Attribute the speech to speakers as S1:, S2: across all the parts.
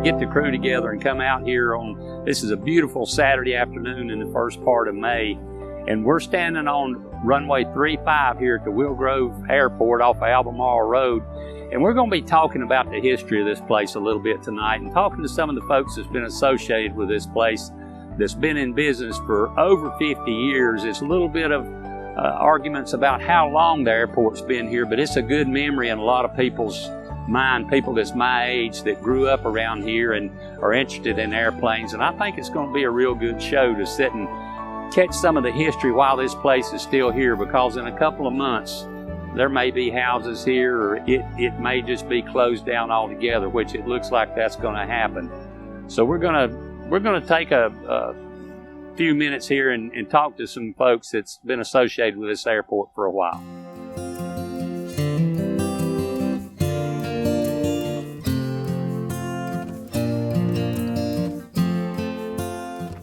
S1: get the crew together and come out here on, this is a beautiful Saturday afternoon in the first part of May, and we're standing on runway 35 here at the Wilgrove Airport off of Albemarle Road, and we're going to be talking about the history of this place a little bit tonight and talking to some of the folks that's been associated with this place that's been in business for over 50 years. It's a little bit of arguments about how long the airport's been here, but it's a good memory in a lot of people's mind, people that's my age that grew up around here and are interested in airplanes. And I think it's going to be a real good show to sit and catch some of the history while this place is still here, because in a couple of months there may be houses here, or it may just be closed down altogether, which it looks like that's going to happen. So we're going to take a few minutes here and talk to some folks that's been associated with this airport for a while.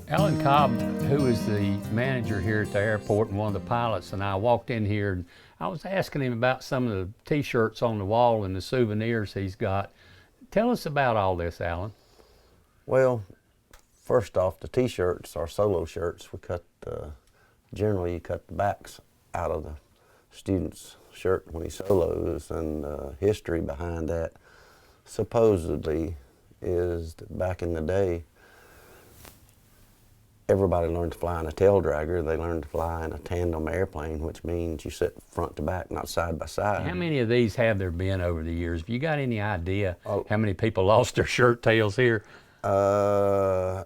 S1: Alan Cobb, who is the manager here at the airport and one of the pilots, and I walked in here and I was asking him about some of the t-shirts on the wall and the souvenirs he's got. Tell us about all this, Alan.
S2: Well, first off, the t-shirts are solo shirts. We cut, generally you cut the backs out of the student's shirt when he solos, and history behind that supposedly is that back in the day, everybody learned to fly in a tail dragger. They learned to fly in a tandem airplane, which means you sit front to back, not side by side.
S1: How many of these have there been over the years? Have you got any idea how many people lost their shirt tails here?
S2: I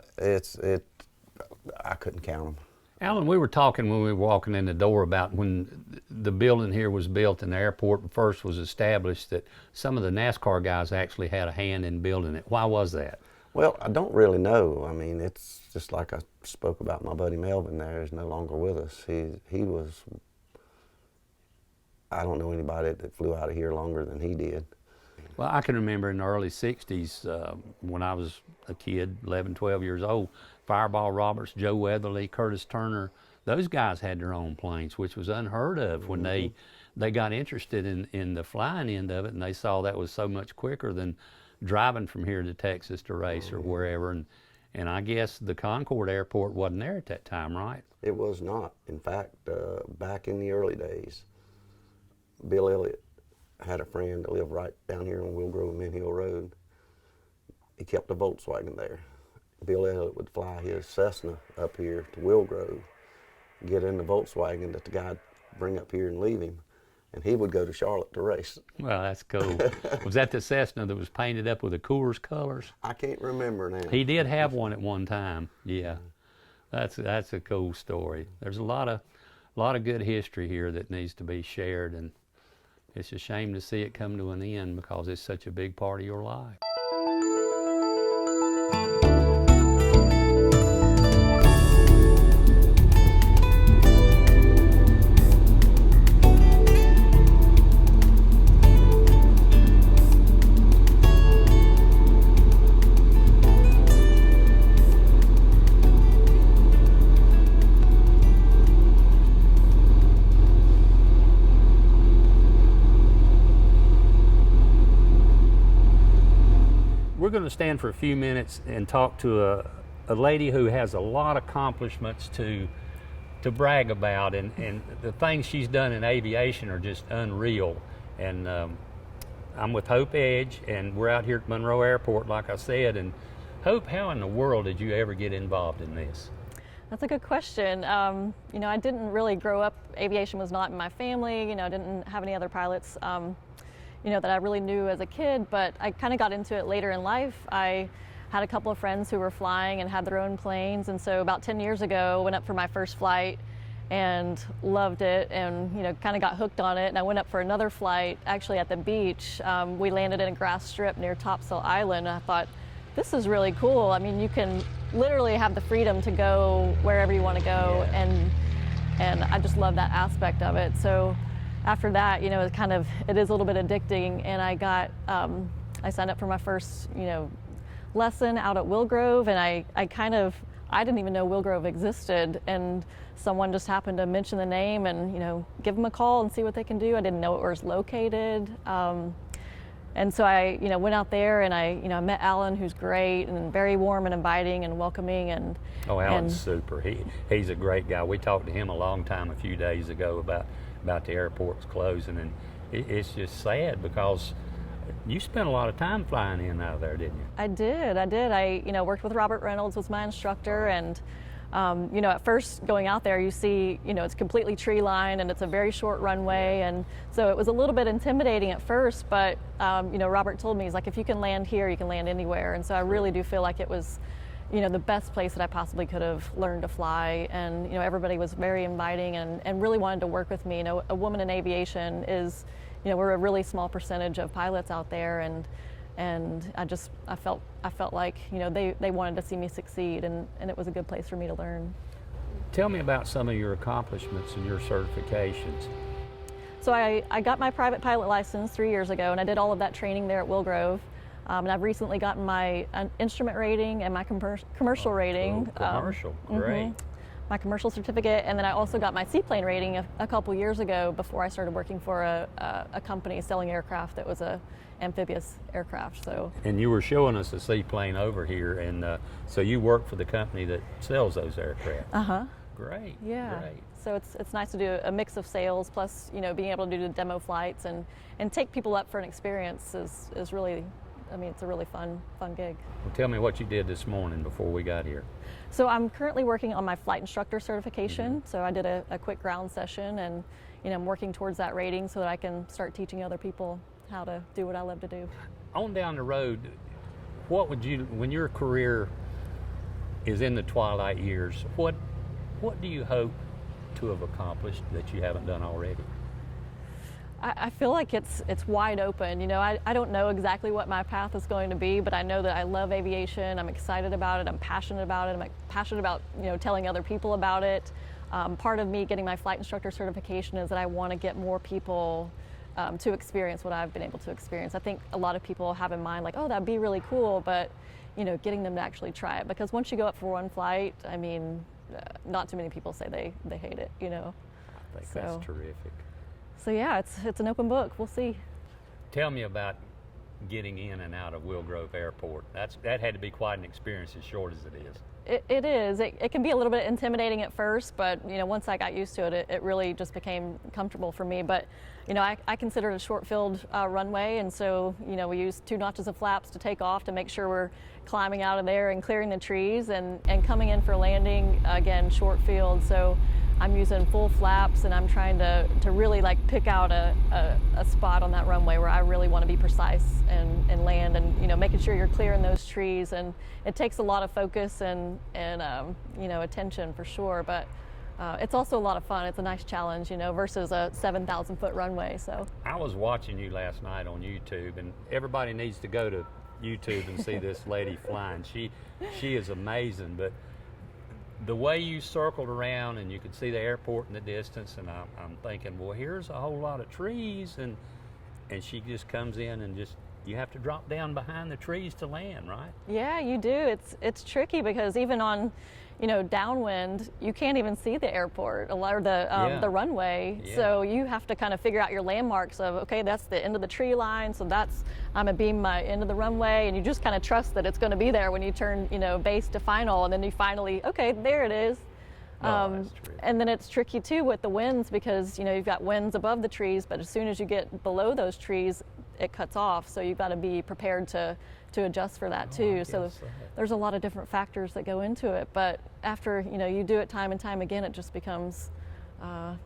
S2: couldn't count them.
S1: Alan, we were talking when we were walking in the door about when the building here was built and the airport first was established, that some of the NASCAR guys actually had a hand in building it. Why was that?
S2: Well, I don't really know. I mean, it's just like I spoke about my buddy Melvin there is no longer with us. He was, I don't know anybody that flew out of here longer than he did.
S1: Well, I can remember in the early 60s when I was a kid, 11, 12 years old, Fireball Roberts, Joe Weatherly, Curtis Turner, those guys had their own planes, which was unheard of when they got interested in the flying end of it, and they saw that was so much quicker than driving from here to Texas to race or wherever. And I guess the Concord Airport wasn't there at that time, right?
S2: It was not. In fact, back in the early days, Bill Elliott had a friend that lived right down here on Wilgrove and Mint Hill Road. He kept a Volkswagen there. Bill Elliott would fly his Cessna up here to Wilgrove, get in the Volkswagen that the guy'd bring up here and leave him, and he would go to Charlotte to race.
S1: Well, that's cool. Was that the Cessna that was painted up with the Coors colors?
S2: I can't remember now.
S1: He did have one at one time, yeah. That's a cool story. There's a lot of good history here that needs to be shared, and it's a shame to see it come to an end because it's such a big part of your life. We're going to stand for a few minutes and talk to a lady who has a lot of accomplishments to brag about, and the things she's done in aviation are just unreal. And I'm with Hope Edge, and we're out here at Monroe Airport, like I said. And Hope, how in the world did you ever get involved in this?
S3: That's a good question. You know, I didn't really grow up, aviation was not in my family, you know, I didn't have any other pilots. You know, that I really knew as a kid, but I kind of got into it later in life. I had a couple of friends who were flying and had their own planes, and so about 10 years ago, went up for my first flight and loved it, and you know, kind of got hooked on it. And I went up for another flight, actually at the beach. We landed in a grass strip near Topsail Island, and I thought, this is really cool. I mean, you can literally have the freedom to go wherever you want to go, and I just love that aspect of it. So after that, you know, it is a little bit addicting, and I signed up for my first, you know, lesson out at Wilgrove, and I didn't even know Wilgrove existed, and someone just happened to mention the name and, you know, give them a call and see what they can do. I didn't know it was located. And so I, went out there and I met Alan, who's great and very warm and inviting and welcoming. And
S1: oh, Alan's super. He's a great guy. We talked to him a long time a few days ago about the airport's closing, and it's just sad because you spent a lot of time flying in and out of there, didn't you?
S3: I did. I worked with Robert Reynolds, was my instructor, and at first going out there, you see, it's completely tree lined and it's a very short runway. And so it was a little bit intimidating at first, but, Robert told me, he's like, if you can land here, you can land anywhere. And so I really do feel like it was, the best place that I possibly could have learned to fly. And, everybody was very inviting and really wanted to work with me. A woman in aviation is, we're a really small percentage of pilots out there. And I felt like, they wanted to see me succeed, and it was a good place for me to learn.
S1: Tell me about some of your accomplishments and your certifications.
S3: So I got my private pilot license 3 years ago, and I did all of that training there at Wilgrove. And I've recently gotten my instrument rating and my commercial rating.
S1: Commercial, great.
S3: My commercial certificate, and then I also got my seaplane rating a couple years ago before I started working for a company selling aircraft that was a amphibious aircraft. So. And
S1: you were showing us a seaplane over here, and so you work for the company that sells those aircraft. Great.
S3: Yeah.
S1: Great.
S3: So it's nice to do a mix of sales plus being able to do the demo flights and take people up for an experience is really. It's a really fun gig.
S1: Well, tell me what you did this morning before we got here.
S3: So I'm currently working on my flight instructor certification. So I did a quick ground session, and I'm working towards that rating so that I can start teaching other people how to do what I love to do.
S1: On down the road, what would you, when your career is in the twilight years, what do you hope to have accomplished that you haven't done already?
S3: I feel like it's wide open. I don't know exactly what my path is going to be, but I know that I love aviation. I'm excited about it. I'm passionate about it. I'm passionate about telling other people about it. Part of me getting my flight instructor certification is that I want to get more people to experience what I've been able to experience. I think a lot of people have in mind like, oh, that'd be really cool, but getting them to actually try it, because once you go up for one flight, not too many people say they hate it.
S1: I think that's terrific.
S3: So yeah, it's an open book. We'll see.
S1: Tell me about getting in and out of Wilgrove Airport. That had to be quite an experience, as short as it is.
S3: It is. It can be a little bit intimidating at first, but once I got used to it, it really just became comfortable for me. But I consider it a short-filled runway, and so we use 2 notches of flaps to take off to make sure we're climbing out of there and clearing the trees, and coming in for landing, again, short field. So I'm using full flaps, and I'm trying to really pick out a spot on that runway where I really want to be precise and land, and making sure you're clearing those trees. And it takes a lot of focus and attention for sure, but it's also a lot of fun. It's a nice challenge, versus a 7,000 foot runway. So
S1: I was watching you last night on YouTube, and everybody needs to go to YouTube and see this lady flying. She is amazing, but the way you circled around and you could see the airport in the distance, and I'm thinking, well, here's a whole lot of trees, and she just comes in and you have to drop down behind the trees to land, right?
S3: Yeah, you do. It's tricky because even on downwind, you can't even see the airport or the runway. Yeah. So you have to kind of figure out your landmarks of, okay, that's the end of the tree line, so I'm gonna beam my end of the runway, and you just kind of trust that it's going to be there when you turn base to final, and then you finally, okay, there it is. And then it's tricky too with the winds, because you've got winds above the trees, but as soon as you get below those trees, it cuts off. So you've got to be prepared to adjust for that too. So there's a lot of different factors that go into it. But after you do it time and time again, it just becomes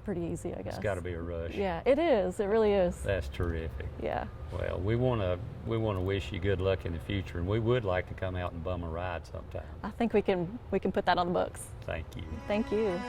S3: pretty easy, I guess.
S1: It's got to be a rush.
S3: Yeah, it is. It really is.
S1: That's terrific.
S3: Yeah.
S1: Well, we want to wish you good luck in the future, and we would like to come out and bum a ride sometime.
S3: I think we can put that on the books.
S1: Thank you.
S3: Thank you.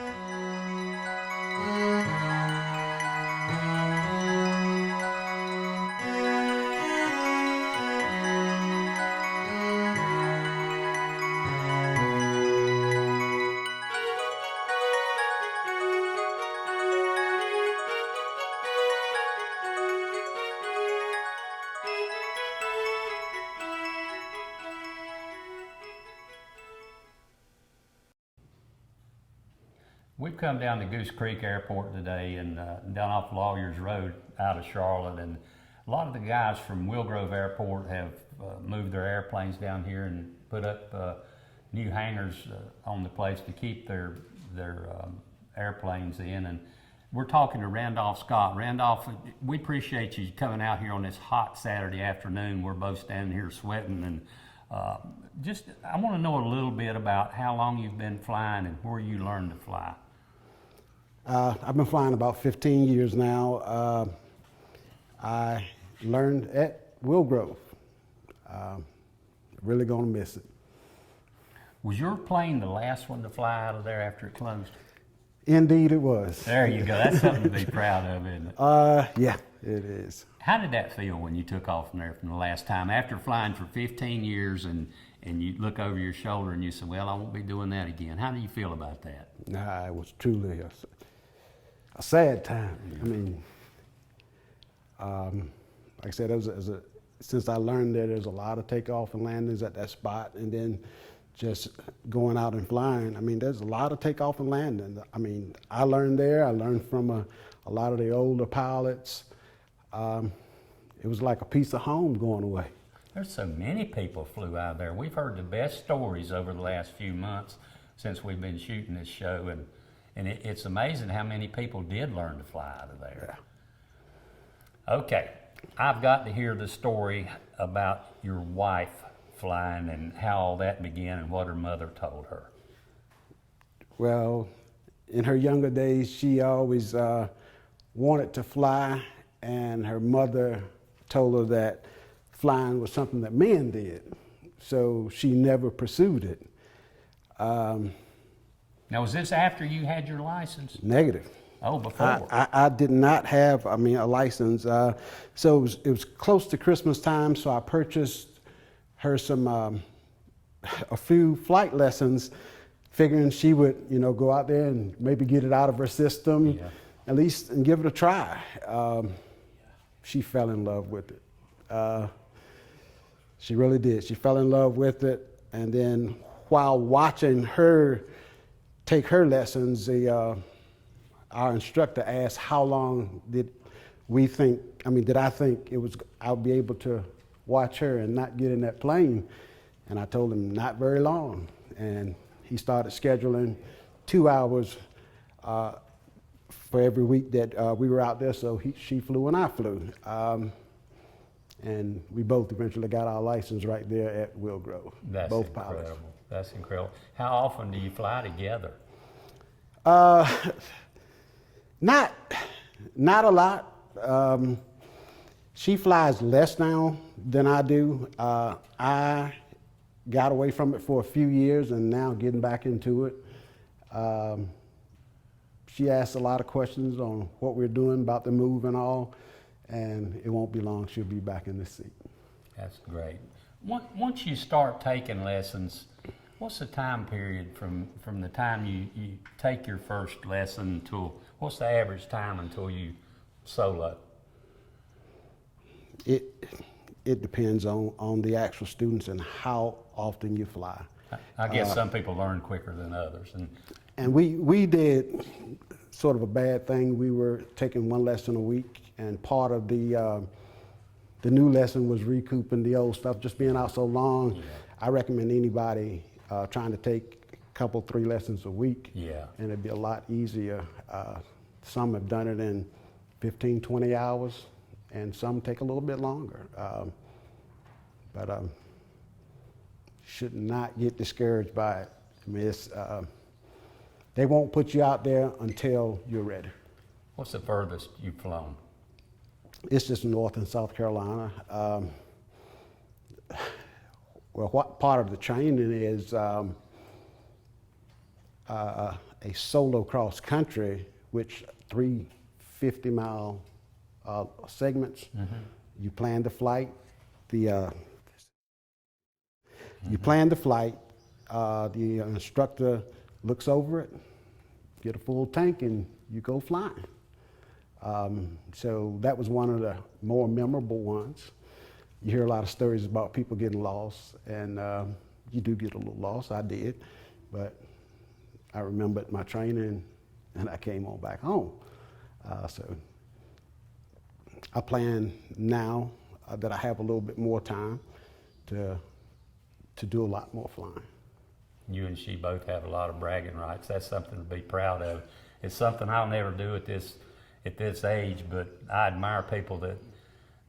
S1: We've come down to Goose Creek Airport today, and down off Lawyers Road out of Charlotte, and a lot of the guys from Wilgrove Airport have moved their airplanes down here and put up new hangars on the place to keep their airplanes in. And we're talking to Randolph Scott. Randolph, we appreciate you coming out here on this hot Saturday afternoon. We're both standing here sweating, and I want to know a little bit about how long you've been flying and where you learned to fly.
S4: I've been flying about 15 years now. I learned at Wilgrove. Really gonna miss it.
S1: Was your plane the last one to fly out of there after it closed?
S4: Indeed it was.
S1: There you go. That's something to be proud of, isn't it?
S4: Yeah, it is.
S1: How did that feel when you took off from there from the last time? After flying for 15 years and you look over your shoulder and you say, well, I won't be doing that again. How do you feel about that?
S4: Nah, it was truly a sad time. I mean, like I said, since I learned that there's a lot of takeoff and landings at that spot, and then just going out and flying, I mean, there's a lot of takeoff and landing. I mean, I learned there. I learned from a lot of the older pilots. It was like a piece of home going away.
S1: There's so many people flew out there. We've heard the best stories over the last few months since we've been shooting this show, and it's amazing how many people did learn to fly out of there. Yeah. Okay, I've got to hear the story about your wife flying and how all that began and what her mother told her.
S4: Well, in her younger days, she always wanted to fly, and her mother told her that flying was something that men did, so she never pursued it.
S1: Now, was this after you had your license?
S4: Negative.
S1: Oh, before.
S4: I did not have, a license. So it was close to Christmas time, so I purchased her a few flight lessons, figuring she would, go out there and maybe get it out of her system, at least, and give it a try. She fell in love with it. She really did. She fell in love with it, and then while watching her take her lessons, our instructor asked how long did I think I'll be able to watch her and not get in that plane? And I told him not very long. And he started scheduling 2 hours for every week that we were out there. So she flew and I flew. And we both eventually got our license right there at Wilgrove.
S1: That's
S4: both
S1: incredible.
S4: pilots.
S1: That's incredible. How often do you fly together?
S4: Not a lot. She flies less now than I do. I got away from it for a few years and now getting back into it. She asks a lot of questions on what we're doing about the move and all, and it won't be long, she'll be back in the seat.
S1: That's great. Once you start taking lessons, what's the time period from the time you take your first lesson until, what's the average time until you solo?
S4: It depends on the actual students and how often you fly.
S1: I guess some people learn quicker than others.
S4: And we did sort of a bad thing. We were taking one lesson a week, and part of the new lesson was recouping the old stuff. Just being out so long, yeah. I recommend anybody trying to take a couple, 3 lessons a week,
S1: yeah.
S4: and it'd be a lot easier. Some have done it in 15, 20 hours, and some take a little bit longer. But should not get discouraged by it. I mean, they won't put you out there until you're ready.
S1: What's the furthest you've flown?
S4: It's just North and South Carolina. Well, what part of the training is a solo cross country, which 3 50-mile segments. Mm-hmm. You plan the flight. You plan the flight. The instructor looks over it, get a full tank, and you go flying. So that was one of the more memorable ones. You hear a lot of stories about people getting lost, and you do get a little lost. I did, but I remembered my training, and I came on back home. So I plan now that I have a little bit more time to do a lot more flying.
S1: You and she both have a lot of bragging rights. That's something to be proud of. It's something I'll never do at this age, but I admire people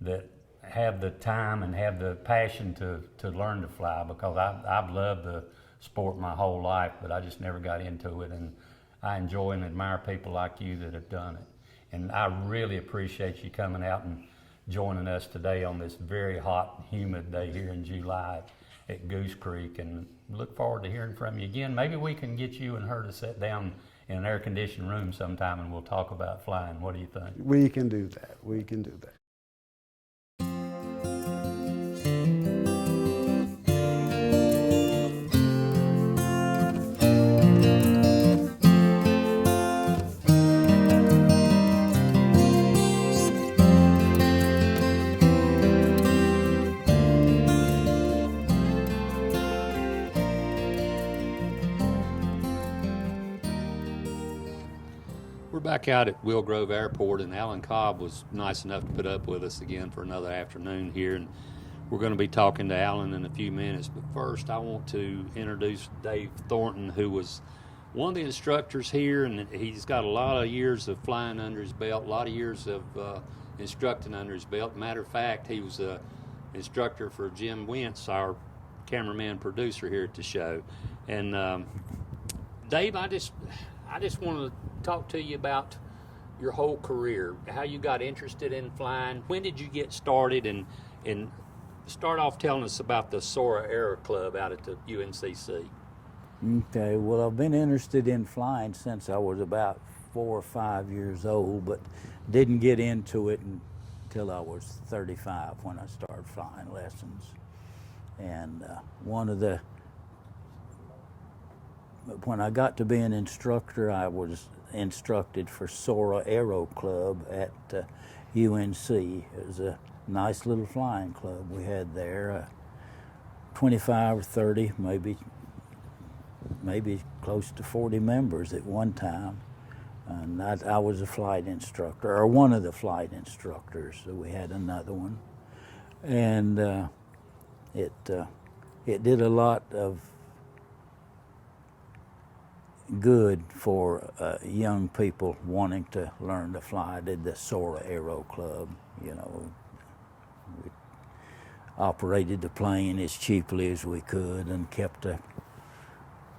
S1: that have the time and have the passion to learn to fly, because I've loved the sport my whole life, but I just never got into it, and I enjoy and admire people like you that have done it. And I really appreciate you coming out and joining us today on this very hot, humid day here in July at Goose Creek, and look forward to hearing from you again. Maybe we can get you and her to sit down in an air-conditioned room sometime and we'll talk about flying. What do you think?
S4: We can do that. We can do that.
S1: We're back out at Wilgrove Airport, and Alan Cobb was nice enough to put up with us again for another afternoon here, and we're going to be talking to Alan in a few minutes. But first, I want to introduce Dave Thornton, who was one of the instructors here, and he's got a lot of years of flying under his belt, a lot of years of instructing under his belt. Matter of fact, he was an instructor for Jim Wentz, our cameraman producer here at the show. And Dave, I just want to talk to you about your whole career, how you got interested in flying. When did you get started? And start off telling us about the Sora Aero Club out at the UNCC.
S5: Okay, well, I've been interested in flying since I was about 4 or 5 years old, but didn't get into it until I was 35 when I started flying lessons. And when I got to be an instructor, I was instructed for Sora Aero Club at UNC. It was a nice little flying club we had there, 25 or 30, maybe close to 40 members at one time. And I was a flight instructor, or one of the flight instructors, so we had another one. And it did a lot of good for young people wanting to learn to fly. I did the Sora Aero Club, you know. We operated the plane as cheaply as we could and kept the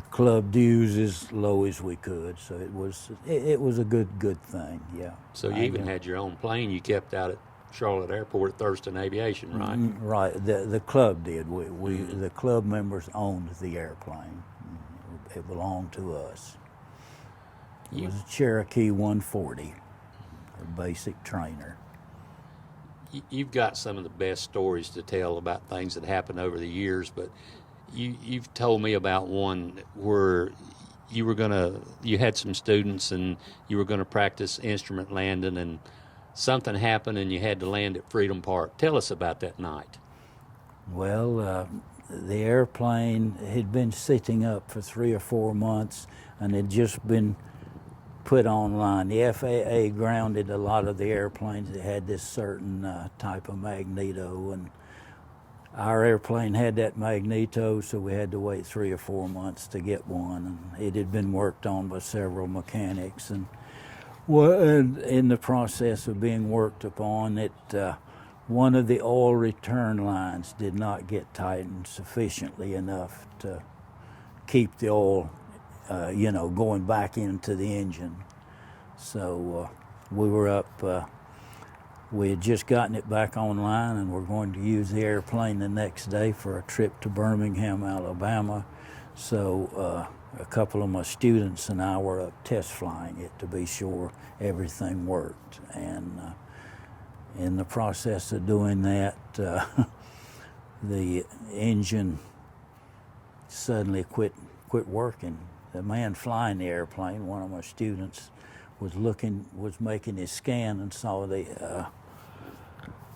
S5: club dues as low as we could. So it was a good thing, yeah.
S1: So you even had your own plane you kept out at Charlotte Airport at Thurston Aviation, right?
S5: Right. The club did. The club members owned the airplane. It belonged to us. It was a Cherokee 140, a basic trainer.
S1: You've got some of the best stories to tell about things that happened over the years, but you've told me about one where you had some students and you were going to practice instrument landing, and something happened and you had to land at Freedom Park. Tell us about that night.
S5: Well, the airplane had been sitting up for 3 or 4 months and had just been put online. The FAA grounded a lot of the airplanes that had this certain type of magneto, and our airplane had that magneto, so we had to wait 3 or 4 months to get one. And it had been worked on by several mechanics, and in the process of being worked upon, one of the oil return lines did not get tightened sufficiently enough to keep the oil, going back into the engine. So we were up, we had just gotten it back online, and we're going to use the airplane the next day for a trip to Birmingham, Alabama. So a couple of my students and I were up test flying it to be sure everything worked. And in the process of doing that, the engine suddenly quit working. The man flying the airplane, one of my students, was making his scan and saw the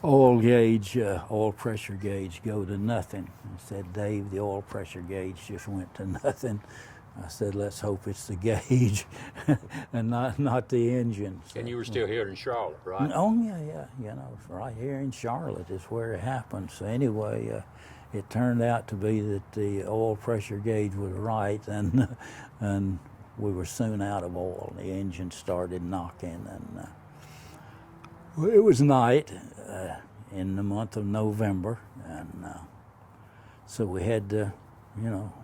S5: oil pressure gauge go to nothing. He said, "Dave, the oil pressure gauge just went to nothing." I said, let's hope it's the gauge and not the engine. So,
S1: And you were still here in Charlotte, right?
S5: oh, yeah, right here in Charlotte is where it happened. So anyway, it turned out to be that the oil pressure gauge was right, and we were soon out of oil. The engine started knocking, and it was night in the month of November, and so we had to,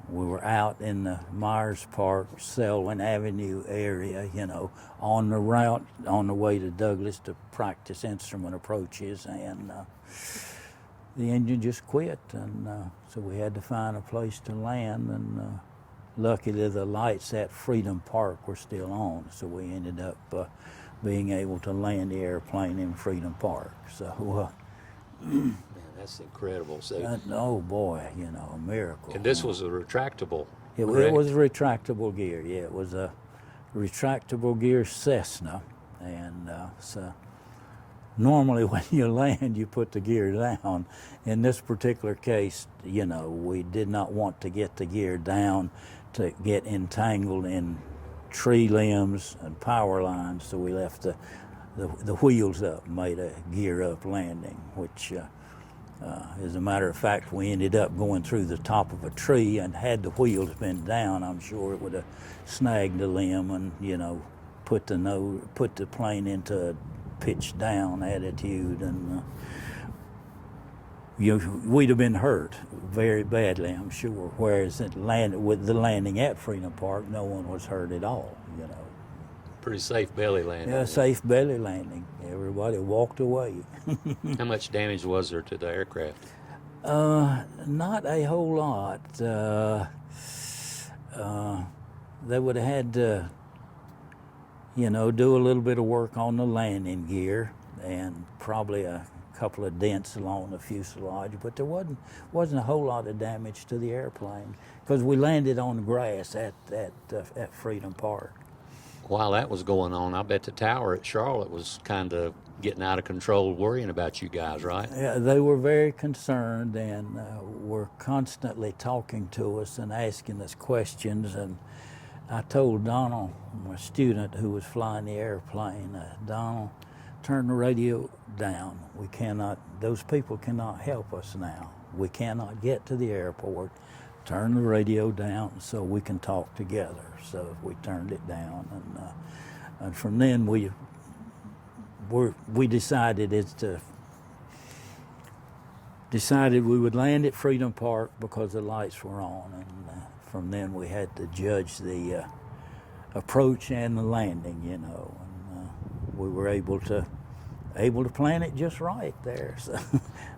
S5: we were out in the Myers Park, Selwyn Avenue area, on the route, on the way to Douglas to practice instrument approaches, and the engine just quit, and so we had to find a place to land, and luckily the lights at Freedom Park were still on, so we ended up being able to land the airplane in Freedom Park. So,
S1: Man, that's incredible. So,
S5: oh boy, a miracle.
S1: and this was a retractable.
S5: It was a retractable gear, yeah. It was a retractable gear Cessna, and so normally when you land, you put the gear down. In this particular case, we did not want to get the gear down to get entangled in tree limbs and power lines, so we left the wheels up, made a gear up landing, which as a matter of fact, we ended up going through the top of a tree, and had the wheels been down, I'm sure it would have snagged the limb and, put the plane into a pitch down attitude, and we'd have been hurt very badly, I'm sure. Whereas with the landing at Freedom Park, no one was hurt at all,
S1: Pretty safe belly landing.
S5: Yeah, safe belly landing. Everybody walked away.
S1: How much damage was there to the aircraft?
S5: Not a whole lot. They would have had to, do a little bit of work on the landing gear, and probably a couple of dents along the fuselage, but there wasn't a whole lot of damage to the airplane because we landed on the grass at Freedom Park.
S1: While that was going on, I bet the tower at Charlotte was kind of getting out of control, worrying about you guys, right?
S5: Yeah, they were very concerned, and were constantly talking to us and asking us questions. And I told Donald, my student who was flying the airplane, Donald, turn the radio down. Those people cannot help us now. We cannot get to the airport. Turn the radio down so we can talk together. So we turned it down, and from then we decided we would land at Freedom Park because the lights were on, and from then we had to judge the approach and the landing, and we were able to plan it just right there, so,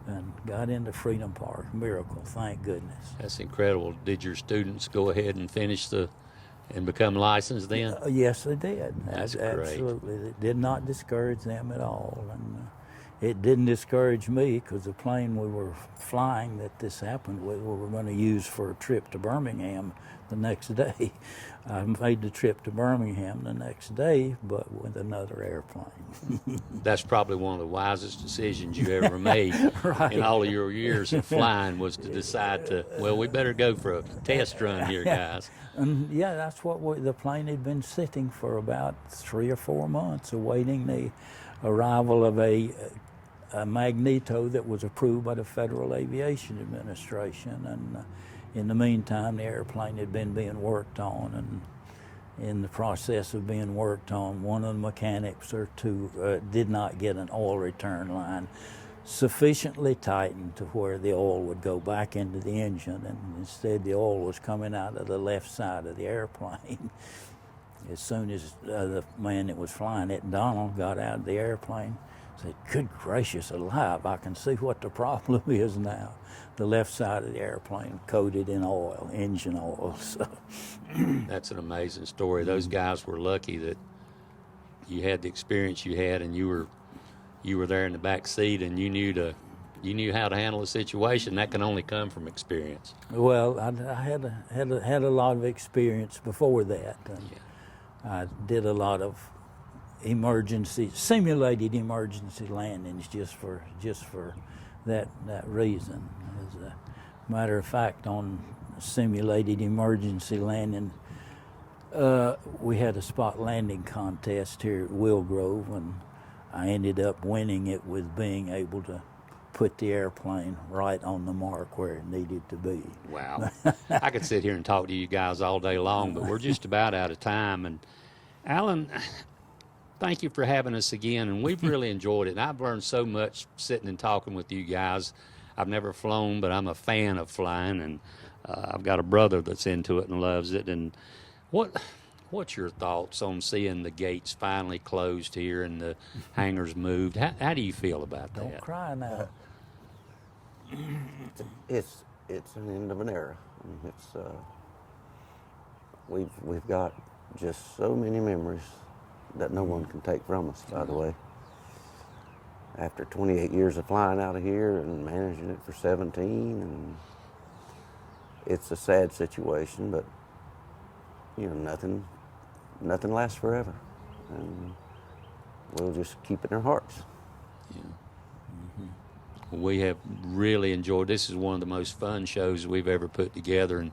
S5: and got into Freedom Park. Miracle, thank goodness.
S1: That's incredible. Did your students go ahead and finish and become licensed then?
S5: Yes, they did.
S1: That's great.
S5: Absolutely. It did not discourage them at all, and it didn't discourage me because the plane we were flying that this happened with, we were going to use for a trip to Birmingham the next day. I made the trip to Birmingham the next day, but with another airplane.
S1: That's probably one of the wisest decisions you ever made
S5: Right.
S1: in all of your years of flying, was to decide we better go for a test run here, guys.
S5: And yeah, that's what the plane had been sitting for about 3 or 4 months, awaiting the arrival of a magneto that was approved by the Federal Aviation Administration. And in the meantime, the airplane had been being worked on, and in the process of being worked on, one of the mechanics or two did not get an oil return line sufficiently tightened to where the oil would go back into the engine, and instead the oil was coming out of the left side of the airplane. As soon as the man that was flying it, Donald, got out of the airplane, said, "Good gracious alive, I can see what the problem is now." The left side of the airplane coated in oil, engine oil. So.
S1: That's an amazing story. Those guys were lucky that you had the experience you had, and you were there in the back seat, and you knew how to handle a situation. That can only come from experience.
S5: Well, I had a lot of experience before that. I did a lot of simulated emergency landings just for that reason. As a matter of fact, on simulated emergency landing, We had a spot landing contest here at Wilgrove, and I ended up winning it with being able to put the airplane right on the mark where it needed to be.
S1: Wow. I could sit here and talk to you guys all day long, but we're just about out of time. And Alan, thank you for having us again, and we've really enjoyed it. And I've learned so much sitting and talking with you guys. I've never flown, but I'm a fan of flying, and I've got a brother that's into it and loves it. And what's your thoughts on seeing the gates finally closed here and the hangars moved? How do you feel about that?
S5: Don't cry now.
S2: It's an end of an era. I mean, it's we've got just so many memories that no one can take from us. By the way, after 28 years of flying out of here and managing it for 17, and it's a sad situation, but you know, nothing lasts forever, and we'll just keep it in our hearts.
S1: Yeah. We have really enjoyed. This is one of the most fun shows we've ever put together, and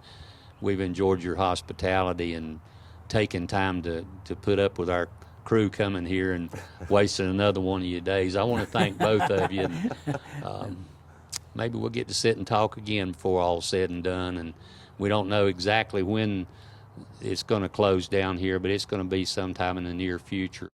S1: we've enjoyed your hospitality and taking time to put up with our crew coming here and wasting another one of your days. I want to thank both of you. And, maybe we'll get to sit and talk again before all's said and done. And we don't know exactly when it's going to close down here, but it's going to be sometime in the near future.